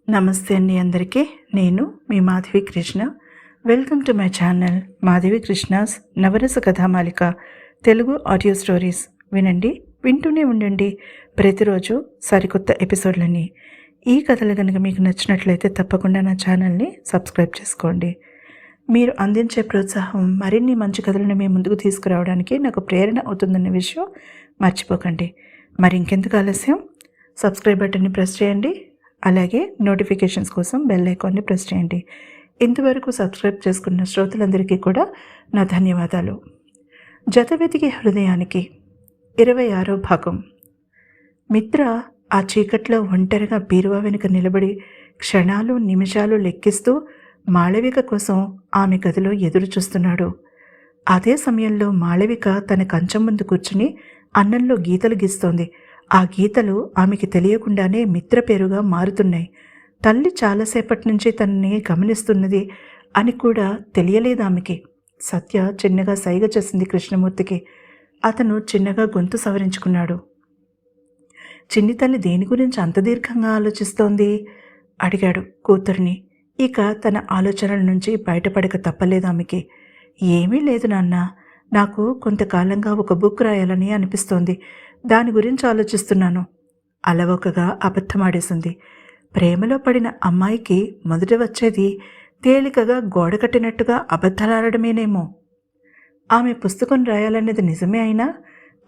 నమస్తే అండి అందరికీ. నేను మీ Madhavi Krishna. Welcome to my channel Madhavi Krishna's Navarasa Kathamalika Telugu audio stories. వినండి, వింటూనే ఉండండి. ప్రతిరోజు సరికొత్త ఎపిసోడ్లని. ఈ కథలు కనుక మీకు నచ్చినట్లయితే తప్పకుండా నా ఛానల్ని సబ్స్క్రైబ్ చేసుకోండి. మీరు అందించే ప్రోత్సాహం మరిన్ని మంచి కథలను మీ ముందుకు తీసుకురావడానికి నాకు ప్రేరణ అవుతుందన్న విషయం మర్చిపోకండి. మరి ఇంకెందుకు ఆలస్యం, సబ్స్క్రైబ్ బటన్ని ప్రెస్ చేయండి. అలాగే నోటిఫికేషన్స్ కోసం బెల్ ఐకాన్ని ప్రెస్ చేయండి. ఇంతవరకు సబ్స్క్రైబ్ చేసుకున్న శ్రోతలందరికీ కూడా నా ధన్యవాదాలు. జతవెతికి హృదయానికి 26వ భాగం. మిత్ర ఆ చీకట్లో ఒంటరిగా బీరువా వెనుక నిలబడి క్షణాలు నిమిషాలు లెక్కిస్తూ మాళవిక కోసం ఆమె గదిలో ఎదురు చూస్తున్నాడు. అదే సమయంలో మాళవిక తన కంచం ముందు కూర్చుని అన్నంలో గీతలు గీస్తోంది. ఆ గీతలు ఆమెకి తెలియకుండానే మిత్ర పేరుగా మారుతున్నాయి. తల్లి చాలాసేపటి నుంచి తనని గమనిస్తున్నది అని కూడా తెలియలేదు ఆమెకి. సత్య చిన్నగా సైగ చేసింది కృష్ణమూర్తికి. అతను చిన్నగా గొంతు సవరించుకున్నాడు. చిన్ని తల్లి దేని గురించి అంత దీర్ఘంగా ఆలోచిస్తోంది అడిగాడు కూతుర్ని. ఇక తన ఆలోచనల నుంచి బయటపడక తప్పలేదు ఆమెకి. ఏమీ లేదు నాన్న, నాకు కొంతకాలంగా ఒక బుక్ రాయాలని అనిపిస్తోంది. దాని గురించి ఆలోచిస్తున్నాను. అలవోకగా అబద్ధమాడేసింది. ప్రేమలో పడిన అమ్మాయికి మొదట వచ్చేది తేలికగా గోడ కట్టినట్టుగా అబద్ధాలాడమేనేమో. ఆమె పుస్తకం రాయాలనేది నిజమే అయినా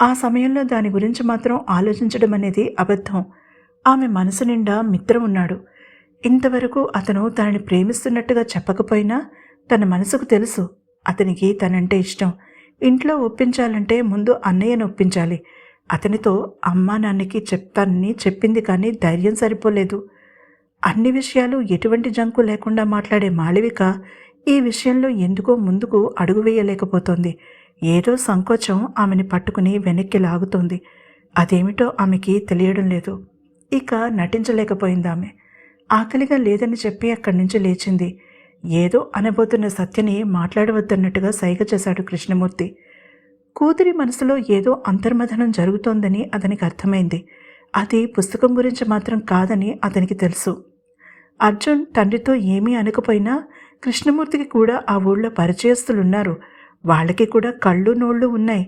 ఆ సమయంలో దాని గురించి మాత్రం ఆలోచించడం అనేది అబద్ధం. ఆమె మనసు నిండా మిత్రం ఉన్నాడు. ఇంతవరకు అతను తనని ప్రేమిస్తున్నట్టుగా చెప్పకపోయినా తన మనసుకు తెలుసు అతనికి తనంటే ఇష్టం. ఇంట్లో ఒప్పించాలంటే ముందు అన్నయ్యను ఒప్పించాలి. అతనితో అమ్మా నాన్నకి చెప్తానని చెప్పింది, కానీ ధైర్యం సరిపోలేదు. అన్ని విషయాలు ఎటువంటి జంకు లేకుండా మాట్లాడే మాళవిక ఈ విషయంలో ఎందుకో ముందుకు అడుగు వేయలేకపోతోంది. ఏదో సంకోచం ఆమెని పట్టుకుని వెనక్కి లాగుతోంది. అదేమిటో ఆమెకి తెలియడం లేదు. ఇక నటించలేకపోయింది ఆమె. ఆకలిగా లేదని చెప్పి అక్కడి నుంచి లేచింది. ఏదో అనబోతున్న సత్యని మాట్లాడవద్దన్నట్టుగా సైగ చేశాడు కృష్ణమూర్తి. కూతురి మనసులో ఏదో అంతర్మథనం జరుగుతోందని అతనికి అర్థమైంది. అది పుస్తకం గురించి మాత్రం కాదని అతనికి తెలుసు. అర్జున్ తండ్రితో ఏమీ అనకపోయినా కృష్ణమూర్తికి కూడా ఆ ఊళ్ళో పరిచయస్తులున్నారు. వాళ్ళకి కూడా కళ్ళు నోళ్ళు ఉన్నాయి.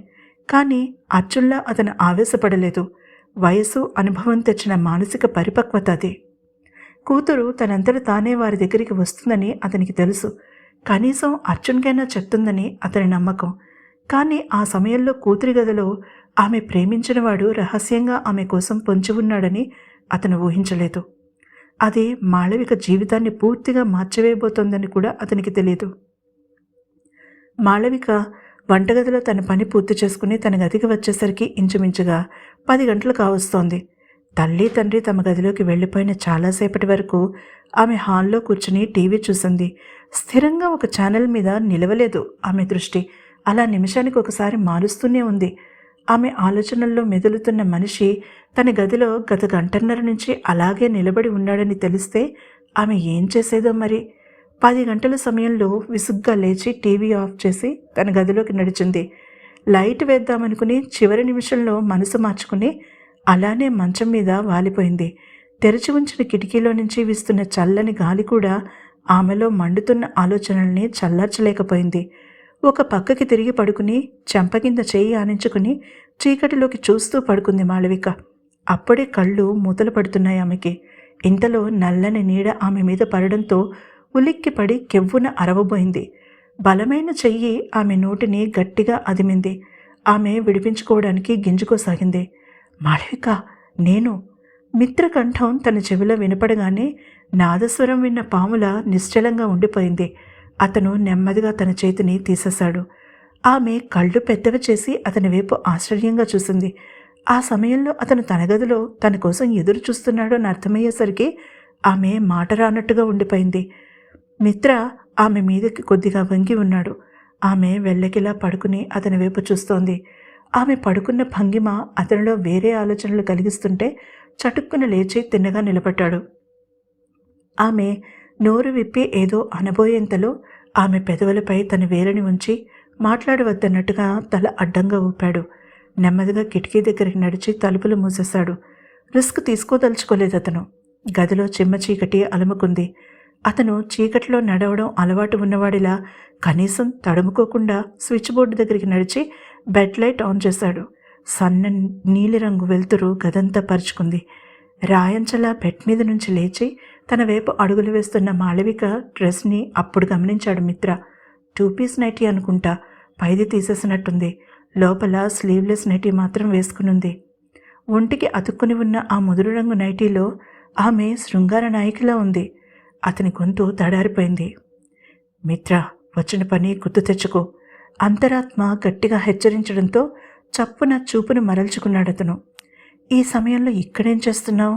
కానీ అర్జున్లా అతను ఆవేశపడలేదు. వయసు అనుభవం తెచ్చిన మానసిక పరిపక్వత అది. కూతురు తనంతట తానే వారి దగ్గరికి వస్తుందని అతనికి తెలుసు. కనీసం అర్జున్కైనా చెప్తుందని అతని నమ్మకం. కానీ ఆ సమయంలో కూతురి గదిలో ఆమె ప్రేమించినవాడు రహస్యంగా ఆమె కోసం పొంచి ఉన్నాడని అతను ఊహించలేదు. అది మాళవిక జీవితాన్ని పూర్తిగా మార్చివేయబోతోందని కూడా అతనికి తెలియదు. మాళవిక వంటగదిలో తన పని పూర్తి చేసుకుని తన గదికి వచ్చేసరికి ఇంచుమించుగా 10 గంటలు కావస్తోంది. తల్లి తండ్రి తమ గదిలోకి వెళ్ళిపోయిన చాలాసేపటి వరకు ఆమె హాల్లో కూర్చుని టీవీ చూసింది. స్థిరంగా ఒక ఛానల్ మీద నిలవలేదు ఆమె దృష్టి. అలా నిమిషానికి ఒకసారి మారుస్తూనే ఉంది. ఆమె ఆలోచనల్లో మెదులుతున్న మనిషి తన గదిలో గత గంటన్నర నుంచి అలాగే నిలబడి ఉన్నాడని తెలిస్తే ఆమె ఏం చేసేదో మరి. 10 గంటల సమయంలో విసుగ్గా లేచి టీవీ ఆఫ్ చేసి తన గదిలోకి నడిచింది. లైట్ వేద్దామనుకుని చివరి నిమిషంలో మనసు మార్చుకుని అలానే మంచం మీద వాలిపోయింది. తెరిచి ఉంచిన కిటికీలో నుంచి వీస్తున్న చల్లని గాలి కూడా ఆమెలో మండుతున్న ఆలోచనల్ని చల్లార్చలేకపోయింది. ఒక పక్కకి తిరిగి పడుకుని చెంప కింద చేయి ఆనించుకుని చీకటిలోకి చూస్తూ పడుకుంది మాళవిక. అప్పుడే కళ్ళు మూతలు పడుతున్నాయి ఆమెకి. ఇంతలో నల్లని నీడ ఆమె మీద పడడంతో ఉలిక్కిపడి కెవ్వున అరవబోయింది. బలమైన చెయ్యి ఆమె నోటిని గట్టిగా అదిమింది. ఆమె విడిపించుకోవడానికి గింజుకోసాగింది. మాళవిక, నేను. మిత్రకంఠం తన చెవిలో వినపడగానే నాదస్వరం విన్న పాముల నిశ్చలంగా ఉండిపోయింది. అతను నెమ్మదిగా తన చేతిని తీసేశాడు. ఆమె కళ్ళు పెద్దవి చేసి అతని వైపు ఆశ్చర్యంగా చూసింది. ఆ సమయంలో అతను తన గదిలో తన కోసం ఎదురు చూస్తున్నాడు అని అర్థమయ్యేసరికి ఆమె మాట రానట్టుగా ఉండిపోయింది. మిత్ర ఆమె మీదకి కొద్దిగా వంగి ఉన్నాడు. ఆమె వెళ్ళకిలా పడుకుని అతని వైపు చూస్తోంది. ఆమె పడుకున్న భంగిమ అతనిలో వేరే ఆలోచనలు కలిగిస్తుంటే చటుక్కున లేచి తిన్నగా నిలబడ్డాడు. ఆమె నోరు విప్పి ఏదో అనబోయేంతలో ఆమె పెదవులపై తన వేలిని ఉంచి మాట్లాడవద్దన్నట్టుగా తల అడ్డంగా ఊపాడు. నెమ్మదిగా కిటికీ దగ్గరికి నడిచి తలుపులు మూసేశాడు. రిస్క్ తీసుకోదలుచుకోలేదు అతను. గదిలో చిమ్మ చీకటి అలుముకుంది. అతను చీకటిలో నడవడం అలవాటు ఉన్నవాడిలా కనీసం తడుముకోకుండా స్విచ్ బోర్డు దగ్గరికి నడిచి బెడ్ లైట్ ఆన్ చేశాడు. సన్న నీలిరంగు వెలుతురు గదంతా పరుచుకుంది. రాయంచలా బెడ్ మీద నుంచి లేచి తన వైపు అడుగులు వేస్తున్న మాళవిక డ్రెస్ని అప్పుడు గమనించాడు మిత్ర. 2 పీస్ నైటీ అనుకుంటా, పైది తీసేసినట్టుంది. లోపల స్లీవ్లెస్ నైటీ మాత్రం వేసుకునుంది. ఒంటికి అతుక్కుని ఉన్న ఆ ముదురు రంగు నైటీలో ఆమె శృంగార నాయికలా ఉంది. అతని గొంతు తడారిపోయింది. మిత్ర, వచ్చిన పని గుర్తు తెచ్చుకో, అంతరాత్మ గట్టిగా హెచ్చరించడంతో చప్పున చూపును మరల్చుకున్నాడతను. ఈ సమయంలో ఇక్కడేం చేస్తున్నావు?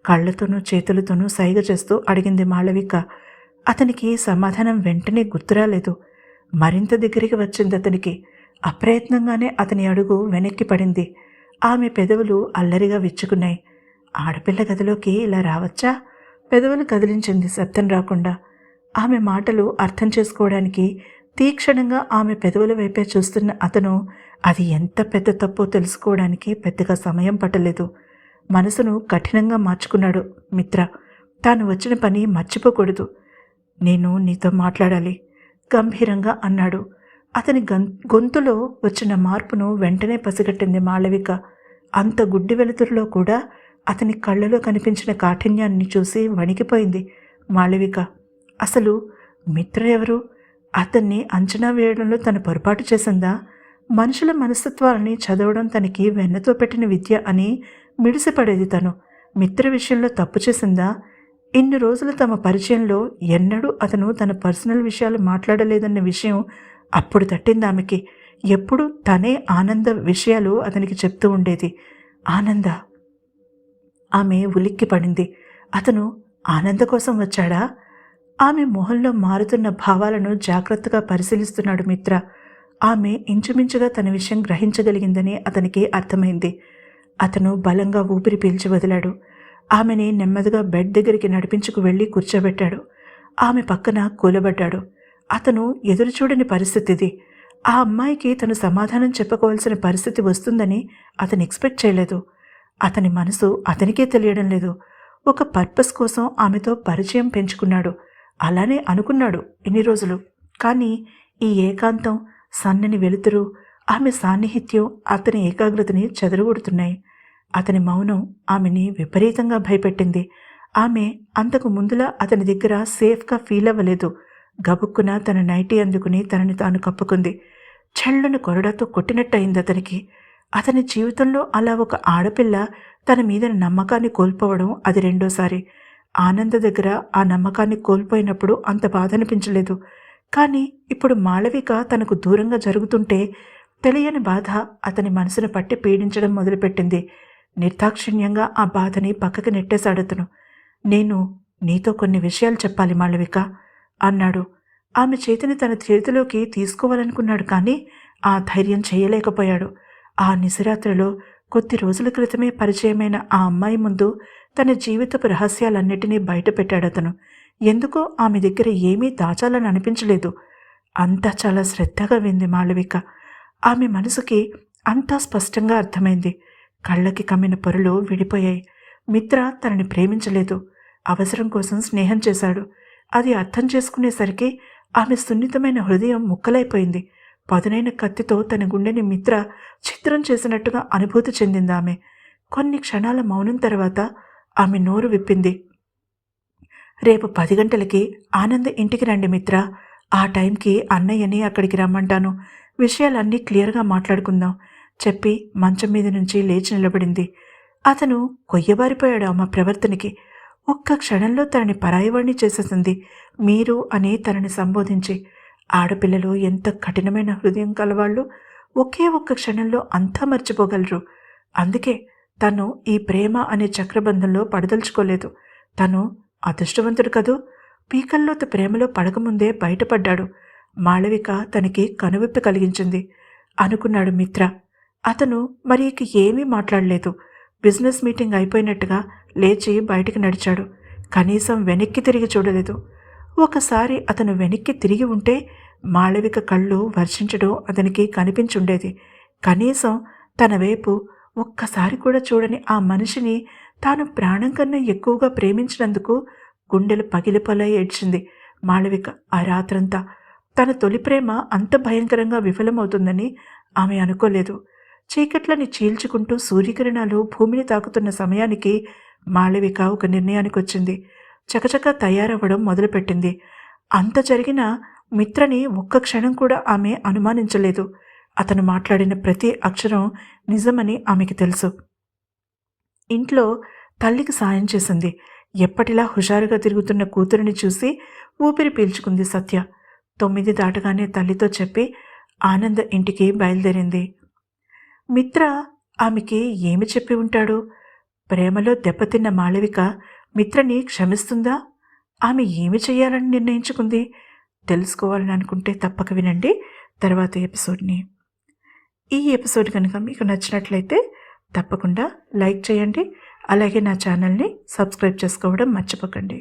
కళ్ళతోనూ చేతులతోనూ సైగ చేస్తూ అడిగింది మాళవిక. అతనికి సమాధానం వెంటనే గుర్తురాలేదు. మరింత దగ్గరికి వచ్చింది అతనికి. అప్రయత్నంగానే అతని అడుగు వెనక్కి పడింది. ఆమె పెదవులు అల్లరిగా విచ్చుకున్నాయి. ఆడపిల్ల గదిలోకి ఇలా రావచ్చా? పెదవులు కదిలించింది శబ్దం రాకుండా. ఆమె మాటలు అర్థం చేసుకోవడానికి తీక్షణంగా ఆమె పెదవుల వైపే చూస్తున్న అతను అది ఎంత పెద్ద తప్పో తెలుసుకోవడానికి పెద్దగా సమయం పట్టలేదు. మనసును కఠినంగా మార్చుకున్నాడు మిత్ర. తాను వచ్చిన పని మర్చిపోకూడదు. నేను నీతో మాట్లాడాలి, గంభీరంగా అన్నాడు. అతని గొంతులో వచ్చిన మార్పును వెంటనే పసిగట్టింది మాళవిక. అంత గుడ్డి వెలుతురులో కూడా అతని కళ్ళలో కనిపించిన కాఠిన్యాన్ని చూసి వణికిపోయింది మాళవిక. అసలు మిత్ర ఎవరు? అతన్ని అంచనా వేయడంలో తను పొరపాటు చేసిందా? మనుషుల మనస్తత్వాలని చదవడం తనకి వెన్నతో పెట్టిన విద్య అని మిడిసిపడేది తను. మిత్ర విషయంలో తప్పు చేసిందా? ఇన్ని రోజులు తమ పరిచయంలో ఎన్నడూ అతను తన పర్సనల్ విషయాలు మాట్లాడలేదన్న విషయం అప్పుడు తట్టింది ఆమెకి. ఎప్పుడు తనే ఆనంద విషయాలు అతనికి చెప్తూ ఉండేది. ఆనంద. ఆమె ఉలిక్కి పడింది. అతను ఆనంద కోసం వచ్చాడా? ఆమె మొహంలో మారుతున్న భావాలను జాగ్రత్తగా పరిశీలిస్తున్నాడు మిత్ర. ఆమె ఇంచుమించుగా తన విషయం గ్రహించగలిగిందని అతనికి అర్థమైంది. అతను బలంగా ఊపిరి పీల్చి వదిలాడు. ఆమెని నెమ్మదిగా బెడ్ దగ్గరికి నడిపించుకు వెళ్ళి కూర్చోబెట్టాడు. ఆమె పక్కన కూలబడ్డాడు. అతను ఎదురుచూడని పరిస్థితిది. ఆ అమ్మాయికి తను సమాధానం చెప్పుకోవాల్సిన పరిస్థితి వస్తుందని అతను ఎక్స్పెక్ట్ చేయలేదు. అతని మనసు అతనికే తెలియడం లేదు. ఒక పర్పస్ కోసం ఆమెతో పరిచయం పెంచుకున్నాడు. అలానే అనుకున్నాడు ఇన్ని రోజులు. కానీ ఈ ఏకాంతం, సన్నని వెలుతురు, ఆమె సాన్నిహిత్యం అతని ఏకాగ్రతని చెదరగొడుతున్నాయి. అతని మౌనం ఆమెని విపరీతంగా భయపెట్టింది. ఆమె అంతకు ముందులా అతని దగ్గర సేఫ్గా ఫీల్ అవ్వలేదు. గబుక్కున తన నైటీ అందుకుని తనని తాను కప్పుకుంది. చెళ్ళను కొరడాతో కొట్టినట్టయింది అతనికి. అతని జీవితంలో అలా ఒక ఆడపిల్ల తన మీద నమ్మకాన్ని కోల్పోవడం అది రెండోసారి. ఆనంద దగ్గర ఆ నమ్మకాన్ని కోల్పోయినప్పుడు అంత బాధ అనిపించలేదు. కానీ ఇప్పుడు మాళవిక తనకు దూరంగా జరుగుతుంటే తెలియని బాధ అతని మనసును పట్టి పీడించడం మొదలుపెట్టింది. నిర్దాక్షిణ్యంగా ఆ బాధని పక్కకి నెట్టేశాడతను. నేను నీతో కొన్ని విషయాలు చెప్పాలి మాళవిక అన్నాడు. ఆమె చేతిని తన చేతిలోకి తీసుకోవాలనుకున్నాడు. కానీ ఆ ధైర్యం చేయలేకపోయాడు. ఆ నిశరాత్రిలో కొద్ది రోజుల క్రితమే పరిచయమైన ఆ అమ్మాయి ముందు తన జీవితపు రహస్యాలన్నిటినీ బయటపెట్టాడతను. ఎందుకో ఆమె దగ్గర ఏమీ దాచాలని అనిపించలేదు. అంతా చాలా శ్రద్ధగా వింది మాళవిక. ఆమె మనసుకి అంతా స్పష్టంగా అర్థమైంది. కళ్ళకి కమ్మిన పొరలు విడిపోయాయి. మిత్ర తనని ప్రేమించలేదు, అవసరం కోసం స్నేహం చేశాడు. అది అర్థం చేసుకునేసరికి ఆమె సున్నితమైన హృదయం ముక్కలైపోయింది. పదునైన కత్తితో తన గుండెని మిత్ర చిత్రం చేసినట్టుగా అనుభూతి చెందింది ఆమె. కొన్ని క్షణాల మౌనం తర్వాత ఆమె నోరు విప్పింది. రేపు 10 గంటలకి ఆనంద్ ఇంటికి రండి మిత్ర. ఆ టైంకి అన్నయ్యని అక్కడికి రమ్మంటాను. విషయాలన్నీ క్లియర్గా మాట్లాడుకుందాం చెప్పి మంచం మీద నుంచి లేచి నిలబడింది. అతను కొయ్యబారిపోయాడు ఆమె ప్రవర్తనకి. ఒక్క క్షణంలో తనని పరాయివాణ్ణి చేసేసింది. మీరు అని తనని సంబోధించి. ఆడపిల్లలు ఎంత కఠినమైన హృదయం కలవాళ్ళు ఒకే ఒక్క క్షణంలో అంతా మర్చిపోగలరు. అందుకే తను ఈ ప్రేమ అనే చక్రబంధంలో పడదలుచుకోలేదు. తను అదృష్టవంతుడు కదూ. పీకల్లోత ప్రేమలో పడకముందే బయటపడ్డాడు. మాళవిక తనకి కనువిప్పి కలిగించింది అనుకున్నాడు మిత్ర. అతను మరి ఇక ఏమీ మాట్లాడలేదు. బిజినెస్ మీటింగ్ అయిపోయినట్టుగా లేచి బయటికి నడిచాడు. కనీసం వెనక్కి తిరిగి చూడలేదు. ఒకసారి అతను వెనక్కి తిరిగి ఉంటే మాళవిక కళ్ళు వర్షించడం అతనికి కనిపించుండేది. కనీసం తన వైపు ఒక్కసారి కూడా చూడని ఆ మనిషిని తాను ప్రాణం కన్నా ఎక్కువగా ప్రేమించినందుకు గుండెలు పగిలిపోలా ఏడ్చింది మాళవిక ఆ రాత్రంతా. తన తొలి ప్రేమ అంత భయంకరంగా విఫలమవుతుందని ఆమె అనుకోలేదు. చీకట్లని చీల్చుకుంటూ సూర్యకిరణాలు భూమిని తాకుతున్న సమయానికి మాళవిక ఒక నిర్ణయానికొచ్చింది. చకచకా తయారవ్వడం మొదలుపెట్టింది. అంత జరిగిన మిత్రని ఒక్క క్షణం కూడా ఆమె అనుమానించలేదు. అతను మాట్లాడిన ప్రతి అక్షరం నిజమని ఆమెకి తెలుసు. ఇంట్లో తల్లికి సాయం చేసింది. ఎప్పటిలా హుషారుగా తిరుగుతున్న కూతురిని చూసి ఊపిరి పీల్చుకుంది సత్య. 9 దాటగానే తల్లితో చెప్పి ఆనంద ఇంటికి బయలుదేరింది. మిత్ర ఆమెకి ఏమి చెప్పి ఉంటాడు? ప్రేమలో దెబ్బతిన్న మాళవిక మిత్రని క్షమిస్తుందా? ఆమె ఏమి చెయ్యాలని నిర్ణయించుకుంది? తెలుసుకోవాలని అనుకుంటే తప్పక వినండి తర్వాత ఎపిసోడ్ని. ఈ ఎపిసోడ్ కనుక మీకు నచ్చినట్లయితే తప్పకుండా లైక్ చేయండి. అలాగే నా ఛానల్ని సబ్స్క్రైబ్ చేసుకోవడం మర్చిపోకండి.